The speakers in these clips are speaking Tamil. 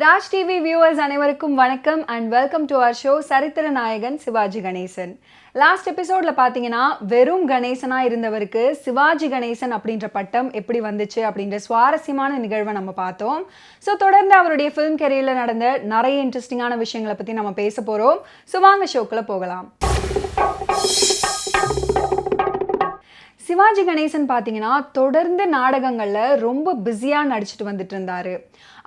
ராஜ் டிவி வியூவர்ஸ் அனைவருக்கும் வணக்கம் and welcome to our show சரித்திர நாயகன் சிவாஜி கணேசன். லாஸ்ட் எபிசோட்ல பார்த்தீங்கன்னா வெறும் கணேசனா இருந்தவருக்கு சிவாஜி கணேசன் அப்படின்ற பட்டம் எப்படி வந்துச்சு அப்படின்ற சுவாரஸ்யமான நிகழ்வை நம்ம பார்த்தோம். ஸோ தொடர்ந்து அவருடைய ஃபிலிம் கெரியரில் நடந்த நிறைய இன்ட்ரெஸ்டிங்கான விஷயங்களை பற்றி நம்ம பேச போகிறோம். ஸோ வாங்க ஷோக்குள்ளே போகலாம். சிவாஜி கணேசன் பார்த்தீங்கன்னா தொடர்ந்து நாடகங்களில் ரொம்ப பிஸியாக நடிச்சுட்டு வந்துட்டு இருந்தார்.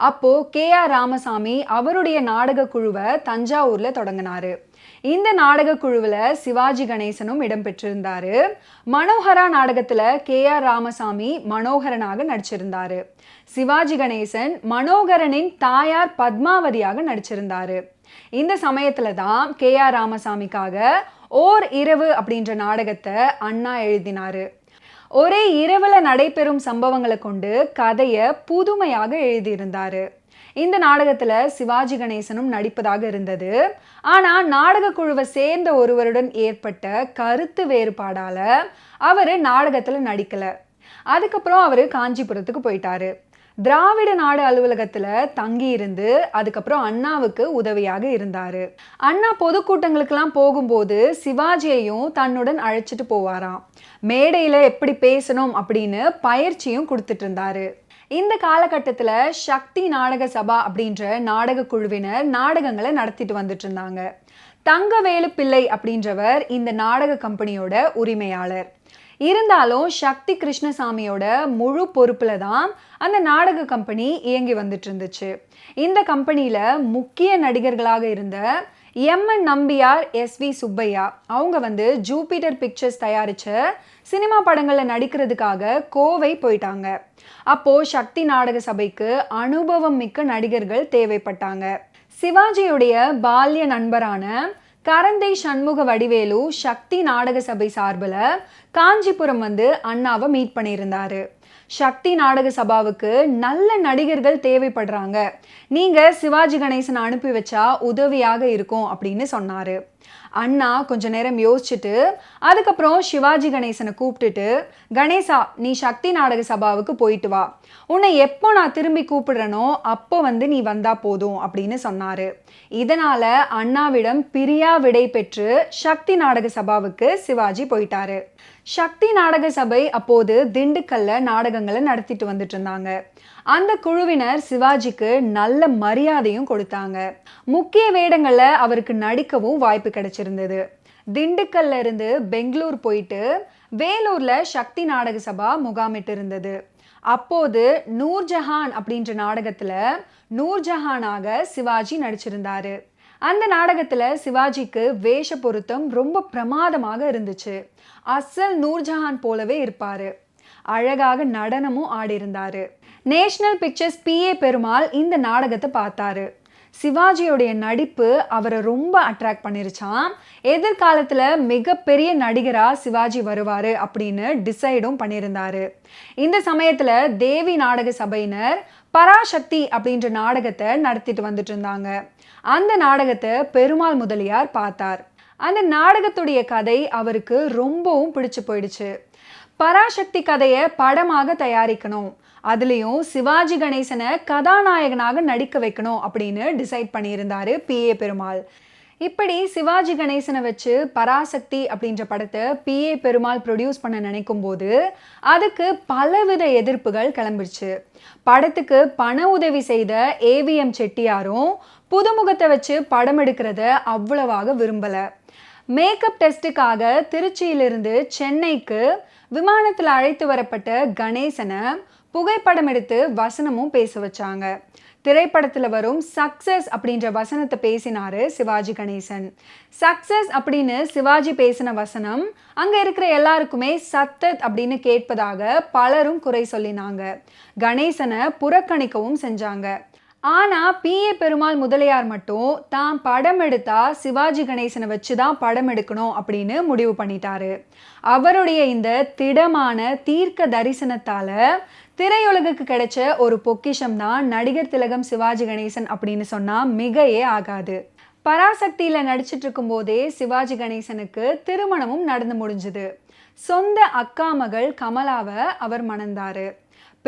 அப்போது கே.ஆர். ராமசாமி அவருடைய நாடக குழுவை தஞ்சாவூரில் தொடங்கினார். இந்த நாடக குழுவில் சிவாஜி கணேசனும் இடம்பெற்றிருந்தார். மனோகரா நாடகத்தில் கே.ஆர். ராமசாமி மனோகரனாக நடிச்சிருந்தார். சிவாஜி கணேசன் மனோகரனின் தாயார் பத்மாவதியாக நடிச்சிருந்தார். இந்த சமயத்தில் தான் கே.ஆர். ராமசாமிக்காக ஓர் இரவு அப்படின்ற நாடகத்தை அண்ணா எழுதினார். ஒரே இரவில் நடைபெறும் சம்பவங்களை கொண்டு கதையை புதுமையாக எழுதியிருந்தார். இந்த நாடகத்தில் சிவாஜி கணேசனும் நடிப்பதாக இருந்தது. ஆனால் நாடக குழுவை சேர்ந்த ஒருவருடன் ஏற்பட்ட கருத்து வேறுபாடால் அவர் நாடகத்தில் நடிக்கலை. அதுக்கப்புறம் அவர் காஞ்சிபுரத்துக்கு போயிட்டாரு. திராவிட நாடு அலுவலகத்தில் தங்கியிருந்து அதுக்கப்புறம் அண்ணாவுக்கு உதவியாக இருந்தார். அண்ணா பொதுக்கூட்டங்களுக்கெல்லாம் போகும்போது சிவாஜியையும் தன்னுடன் அழைச்சிட்டு போவாராம். மேடையில் எப்படி பேசணும் அப்படின்னு பயிற்சியும் கொடுத்துட்டு இருந்தாரு. இந்த காலகட்டத்தில் சக்தி நாடக சபா அப்படின்ற நாடக குழுவினர் நாடகங்களை நடத்திட்டு வந்துட்டு இருந்தாங்க. தங்கவேலு பிள்ளை அப்படின்றவர் இந்த நாடக கம்பெனியோட உரிமையாளர். இருந்தாலும் சக்தி கிருஷ்ணசாமியோட முழு பொறுப்பில் தான் அந்த நாடக கம்பெனி இயங்கி வந்துட்டு இருந்துச்சு. இந்த கம்பெனியில் முக்கிய நடிகர்களாக இருந்த எம்.என். நம்பியார், எஸ்.வி. சுப்பையா அவங்க ஜூபிட்டர் பிக்சர்ஸ் தயாரித்த சினிமா படங்களில் நடிக்கிறதுக்காக கோவை போயிட்டாங்க. அப்போது சக்தி நாடக சபைக்கு அனுபவம் மிக்க நடிகர்கள் தேவைப்பட்டாங்க. சிவாஜியுடைய பால்ய நண்பரான கரந்தை சண்முக வடிவேலு சக்தி நாடக சபை சார்பில் காஞ்சிபுரம் அண்ணாவை மீட் பண்ணியிருந்தாரு. சக்தி நாடக சபாவுக்கு நல்ல நடிகர்கள் தேவைப்படுறாங்க, நீங்கள் சிவாஜி கணேசனை அனுப்பி வச்சா உதவியாக இருக்கும் அப்படின்னு சொன்னார். அண்ணா கொஞ்ச நேரம் யோசிச்சுட்டு அதுக்கப்புறம் சிவாஜி கணேசனை கூப்பிட்டுட்டு, கணேசா நீ சக்தி நாடக சபாவுக்கு போயிட்டு வா, உன்னை எப்போ நான் திரும்பி கூப்பிடுறனோ அப்போ நீ வந்தா போதும் அப்படின்னு சொன்னார். இதனால் அண்ணாவிடம் பிரியா விடை பெற்று சக்தி நாடக சபாவுக்கு சிவாஜி போயிட்டாரு. சக்தி நாடக சபை அப்போது திண்டுக்கல்ல நாடகங்களை நடத்திட்டு வந்துட்டு இருந்தாங்க. அந்த குழுவினர் சிவாஜிக்கு நல்ல மரியாதையும் கொடுத்தாங்க. முக்கிய வேடங்களில் அவருக்கு நடிக்கவும் வாய்ப்பு கிடைச்சிருந்தது. திண்டுக்கல்ல இருந்து பெங்களூர் போயிட்டு வேலூர்ல சக்தி நாடக சபா முகாமிட்டு இருந்தது. அப்போது நூர்ஜஹான் அப்படின்ற நாடகத்துல நூர்ஜஹானாக சிவாஜி நடிச்சிருந்தாரு. அந்த நாடகத்துல சிவாஜிக்கு வேஷ பொருத்தம் ரொம்ப பிரமாதமாக இருந்துச்சு. அசல் நூர்ஜஹான் போலவே இருப்பாரு. அழகாக நடனமும் ஆடியிருந்தாரு. National pictures P.A. பெருமாள் இந்த நாடகத்தை பார்த்தாரு. சிவாஜியோடைய நடிப்பு அவரை ரொம்ப அட்ராக்ட் பண்ணிருச்சான். எதிர்காலத்தில் மிகப்பெரிய நடிகராக சிவாஜி வருவார் அப்படின்னு டிசைடும் பண்ணியிருந்தாரு. இந்த சமயத்தில் தேவி நாடக சபையினர் பராசக்தி அப்படின்ற நாடகத்தை நடத்திட்டு வந்துட்டு இருந்தாங்க. அந்த நாடகத்தை பெருமாள் முதலியார் பார்த்தார். அந்த நாடகத்துடைய கதை அவருக்கு ரொம்பவும் பிடிச்சு போயிடுச்சு. பராசக்தி கதையை படமாக தயாரிக்கணும், அதுலேயும் சிவாஜி கணேசனை கதாநாயகனாக நடிக்க வைக்கணும் அப்படின்னு டிசைட் பண்ணியிருந்தாரு P.A. பெருமாள். இப்படி சிவாஜி கணேசனை வச்சு பராசக்தி அப்படின்ற படத்தை P.A. பெருமாள் ப்ரொடியூஸ் பண்ண நினைக்கும் போது அதுக்கு பலவித எதிர்ப்புகள் கிளம்பிடுச்சு. படத்துக்கு பண உதவி செய்த A.V.M. செட்டியாரும் புதுமுகத்தை வச்சு படம் எடுக்கிறத அவ்வளவாக விரும்பலை. மேக்கப் டெஸ்ட்டுக்காக திருச்சியிலிருந்து சென்னைக்கு விமானத்தில் அழைத்து வரப்பட்ட கணேசனை புகைப்படம் எடுத்து வசனமும் பேச வச்சாங்க. திரைப்படத்தில் வரும் சக்சஸ் அப்படின்ற வசனத்தை பேசினாரு சிவாஜி கணேசன். சக்சஸ் அப்படின்னு சிவாஜி பேசின வசனம் அங்கே இருக்கிற எல்லாருக்குமே சத்தத் அப்படின்னு கேட்பதாக பலரும் குறை சொல்லினாங்க. கணேசனை புறக்கணிக்கவும் செஞ்சாங்க. ஆனால் P.A. பெருமாள் முதலியார் மட்டும் தான் படம் எடுத்தா சிவாஜி கணேசனை வச்சு தான் படம் எடுக்கணும் அப்படின்னு முடிவு பண்ணிட்டாரு. அவருடைய இந்த திடமான தீர்க்க தரிசனத்தால் திரையுலகுக்கு கிடைச்ச ஒரு பொக்கிஷம் தான் நடிகர் திலகம் சிவாஜி கணேசன் அப்படின்னு சொன்னால் மிகையே ஆகாது. பராசக்தியில் நடிச்சிட்டு இருக்கும் போதே சிவாஜி கணேசனுக்கு திருமணமும் நடந்து முடிஞ்சுது. சொந்த அக்கா மகள் கமலாவை அவர் மணந்தாரு.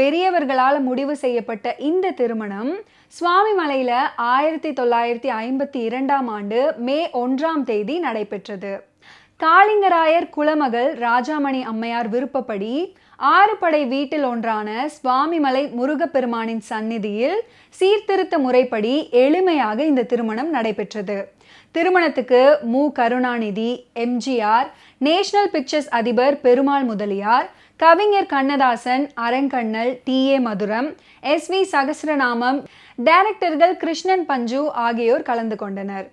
பெரியவர்களால் முடிவு செய்யப்பட்ட இந்த திருமணம் சுவாமிமலையில் 1952 ஆண்டு மே 1 நடைபெற்றது. காளிங்கராயர் குலமகள் ராஜாமணி அம்மையார் விருப்பப்படி 6 படை வீட்டில் ஒன்றான சுவாமிமலை முருகப்பெருமானின் சந்நிதியில் சீர்திருத்த முறைப்படி எளிமையாக இந்த திருமணம் நடைபெற்றது. திருமணத்துக்கு மு. கருணாநிதி, எம்ஜிஆர், நேஷனல் பிக்சர்ஸ் அதிபர் பெருமாள் முதலியார், கவிஞர் கண்ணதாசன், அரங்கண்ணல், டி.ஏ. மதுரம், எஸ்.வி. சகஸ்ரநாமம், டைரக்டர்கள் கிருஷ்ணன் பஞ்சு ஆகியோர் கலந்து கொண்டனர்.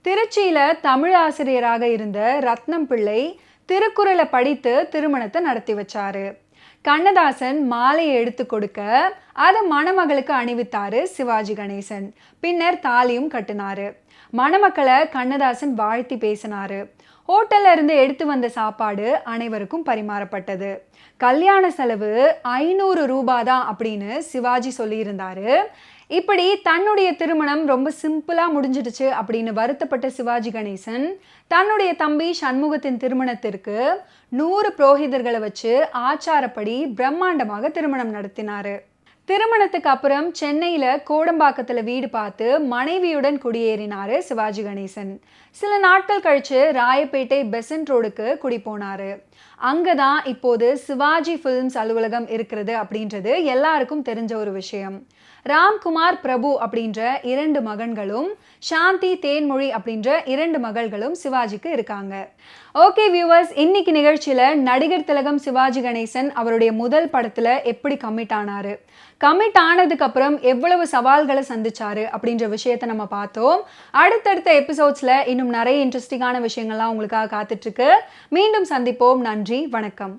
திருச்சியில தமிழ் ஆசிரியராக இருந்த ரத்னம் பிள்ளை திருக்குறளை படித்து திருமணத்தை நடத்தி வச்சாரு. கண்ணதாசன் மாலையை எடுத்து கொடுக்க அதை மணமகளுக்கு அணிவித்தாரு சிவாஜி கணேசன். பின்னர் தாலியும் கட்டினாரு. மணமக்களை கண்ணதாசன் வாழ்த்தி பேசினாரு. ஹோட்டல்ல இருந்து எடுத்து வந்த சாப்பாடு அனைவருக்கும் பரிமாறப்பட்டது. கல்யாண செலவு 500 ரூபாய் தான் அப்படின்னு சிவாஜி சொல்லியிருந்தாரு. இப்படி தன்னுடைய திருமணம் ரொம்ப சிம்பிளா முடிஞ்சிடுச்சு அப்படின்னு வருத்தப்பட்ட சிவாஜி கணேசன் தன்னுடைய தம்பி சண்முகத்தின் திருமணத்திற்கு 100 புரோகிதர்களை வச்சு ஆச்சாரப்படி பிரம்மாண்டமாக திருமணம் நடத்தினாரு. திருமணத்துக்கு அப்புறம் சென்னையில கோடம்பாக்கத்துல வீடு பார்த்து மனைவியுடன் குடியேறினாரு சிவாஜி கணேசன். சில நாட்கள் கழிச்சு ராயப்பேட்டை பெசன்ட் ரோடுக்கு குடி போனாரு. அங்கதான் இப்போது சிவாஜி ஃபிலிம்ஸ் அலுவலகம் இருக்கிறது அப்படின்றது எல்லாருக்கும் தெரிஞ்ச ஒரு விஷயம். ராம்குமார் பிரபு அப்படின்ற 2 மகன்களும் சாந்தி தேன்மொழி அப்படின்ற 2 மகள்களும் சிவாஜிக்கு இருக்காங்க. ஓகே வியூவர்ஸ், இன்னைக்கு நிகழ்ச்சியில நடிகர் திலகம் சிவாஜி கணேசன் அவருடைய முதல் படத்துல எப்படி கமிட் ஆனாரு, கமிட் ஆனதுக்கு அப்புறம் எவ்வளவு சவால்களை சந்திச்சாரு அப்படின்ற விஷயத்த நம்ம பார்த்தோம். அடுத்தடுத்த எபிசோட்ஸ்ல இன்னும் நிறைய இன்ட்ரெஸ்டிங்கான விஷயங்கள்லாம் உங்களுக்காக காத்துட்டு இருக்கு. மீண்டும் சந்திப்போம். நன்றி, வணக்கம்.